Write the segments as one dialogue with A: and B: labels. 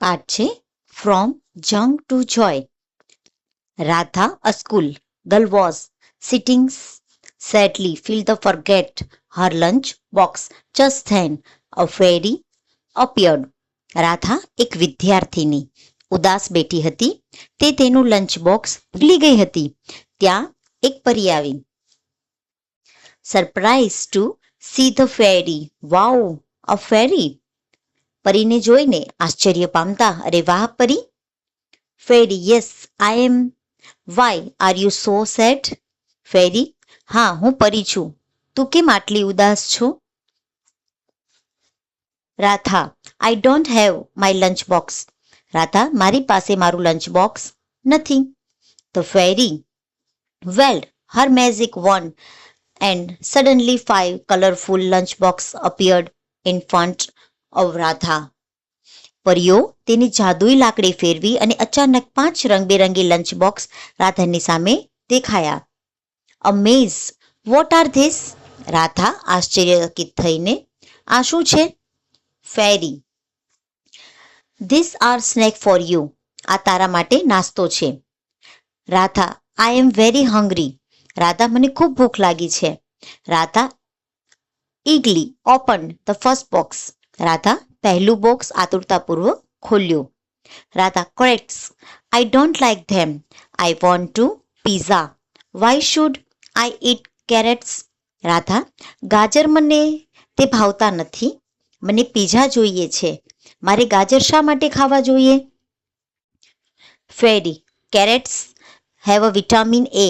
A: પાઠ છે from jung to joy. Radha, a school girl, was sitting sadly, filled the forget her lunch box. Just then, a fairy appeared. Radha એક વિદ્યાર્થીની ઉદાસ બેઠી હતી. તે તેનું લંચ બોક્સ ભૂલી ગઈ હતી. ત્યાં એક પરી આવી. Surprise to see the fairy. Wow, a fairy. પરીને જોઈને આશ્ચર્ય પામતા, અરે વાહ પરી. Fairy, yes I am. Why are you so sad? Fairy, હા હું પરી છું. તું કેમ આટલી ઉદાસ છો? Radha, I don't have my lunch box. Radha, મારી પાસે મારું લંચ બોક્સ નથી. The fairy, waved her magic wand and suddenly 5 colourful lunch box appeared in front of Radha. પરીઓ તેની જાદુઈ લાકડી ફેરવી અને અચાનક 5 રંગબેરંગી લંચ બોક્સ રાધાની સામે દેખાયા. Amazed, what are these? Radha આશ્ચર્યચકિત થઈને, આ શું છે? Fairy, these are snack for you. આ તારા માટે નાસ્તો છે. Radha, I am very hungry. Radha, મને ખૂબ ભૂખ લાગી છે. Radha eagerly open the first box. Radha પહેલું બોક્સ આતુરતાપૂર્વક ખોલ્યું. Radha, cracks, I don't like them. I want to pizza. Why should I eat carrots? Radha, ગાજર મને તે ભાવતા નથી. મને પીઝા જોઈએ છે. મારે ગાજર શા માટે ખાવા જોઈએ? Fairy, carrots have a vitamin A.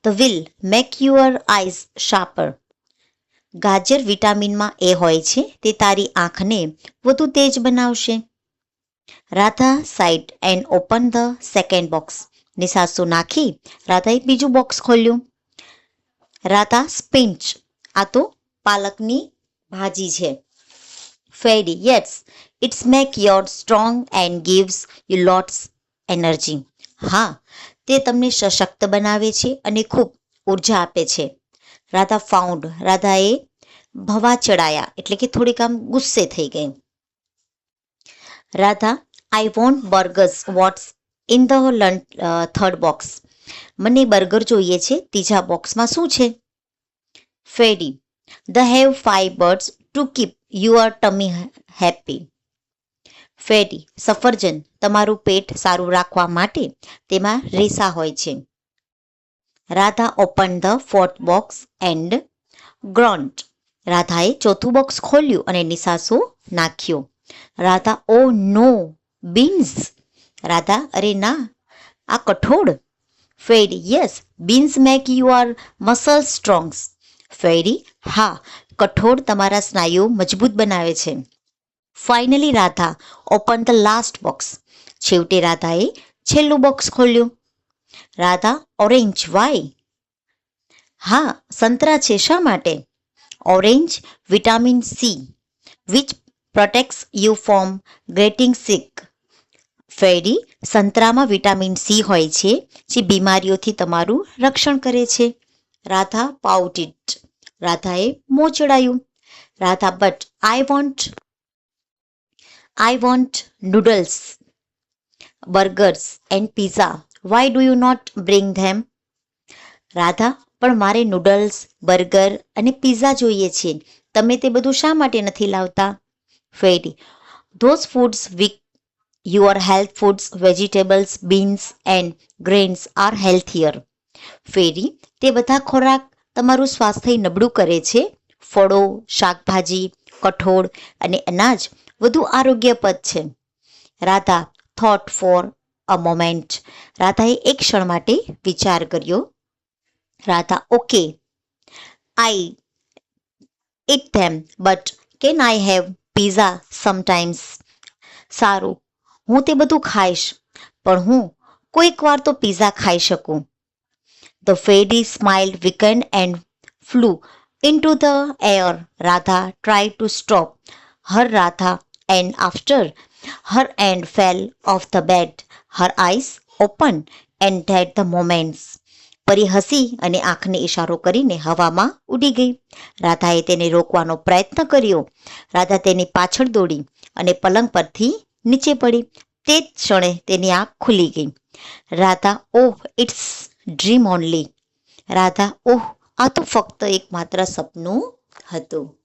A: They will make your eyes sharper. ગાજર વિટામિનમાં એ હોય છે, તે તારી આંખને વધુ તેજ બનાવશે. Radha sighed and open the second box. નિસાસો નાખી રાધાએ બીજું બોક્સ ખોલ્યું. રાધા સ્પિન્ચ. આ તો પાલકની ભાજી છે. Fairy, yes it's make your strong and gives you lots energy. હા, તે તમને સશક્ત બનાવે છે અને ખૂબ ઉર્જા આપે છે. રાધા ફાઉન્ડ. રાધાએ ભવા ચડાયા, એટલે કે થોડીક આમ ગુસ્સે થઈ ગઈ. Radha, I want burgers. What's in the third box? મને બર્ગર જોઈએ છે. ત્રીજા બોક્સમાં શું છે? Fairy, they have 5 birds to keep your tummy happy. Fairy, સફરજન તમારું પેટ સારું રાખવા માટે તેમાં રેસા હોય છે. Radha open the fourth box and groaned. રાધાએ ચોથું બોક્સ ખોલ્યું અને નિસાસો નાખ્યો. Radha, oh no, beans. Radha, અરે ના, આ કઠોળ. Fairy, yes beans make your muscles strong. Fairy, હા, કઠોળ તમારા સ્નાયુઓ મજબૂત બનાવે છે. Finally Radha open the last box. છેવટે રાધાએ છેલ્લું બોક્સ ખોલ્યું. રાધા, ઓરેન્જ. વાય? હા, સંતરા છે. શા માટે? Orange vitamin C which protects you from getting six. Ferry, સંતરામાં vitamin C હોય છે, જે બીમારીઓથી તમારું રક્ષણ કરે છે. રાધા પાઉટેડ. રાધાએ મોં ચડાયું. Radha, but I want noodles, burgers and pizza. Why do you not bring them? Radha, પણ મારે નૂડલ્સ, બર્ગર અને પીઝા જોઈએ છે. તમે તે બધું શા માટે નથી લાવતા? Fairy, those foods weak your health foods, vegetables, beans and grains are healthier. Fairy, તે બધા ખોરાક તમારું સ્વાસ્થ્ય નબળું કરે છે. ફળો, શાકભાજી, કઠોળ અને અનાજ વધુ આરોગ્યપ્રદ છે. Radha thought for a moment. રાધાએ એક ક્ષણ માટે વિચાર કર્યો. Radha, okay, I eat them, but can I have pizza sometimes? સારું, હું તે બધું ખાઈશ, પણ હું કોઈક વાર તો પીઝા ખાઈ શકું. The fairy smiled weekend and flew into the air. Radha tried to stop her. Radha and after her and fell off the bed. Her eyes opened and at the moments. પરી હસી અને આંખને ઇશારો કરીને હવામાં ઉડી ગઈ. રાધાએ તેને રોકવાનો પ્રયત્ન કર્યો. રાધા તેની પાછળ દોડી અને પલંગ પરથી નીચે પડી. તે જ ક્ષણે તેની આંખ ખુલી ગઈ. રાધા, ઓહ, ઇટ્સ ડ્રીમ ઓનલી. રાધા, ઓહ, આ તો ફક્ત એકમાત્ર સપનું હતું.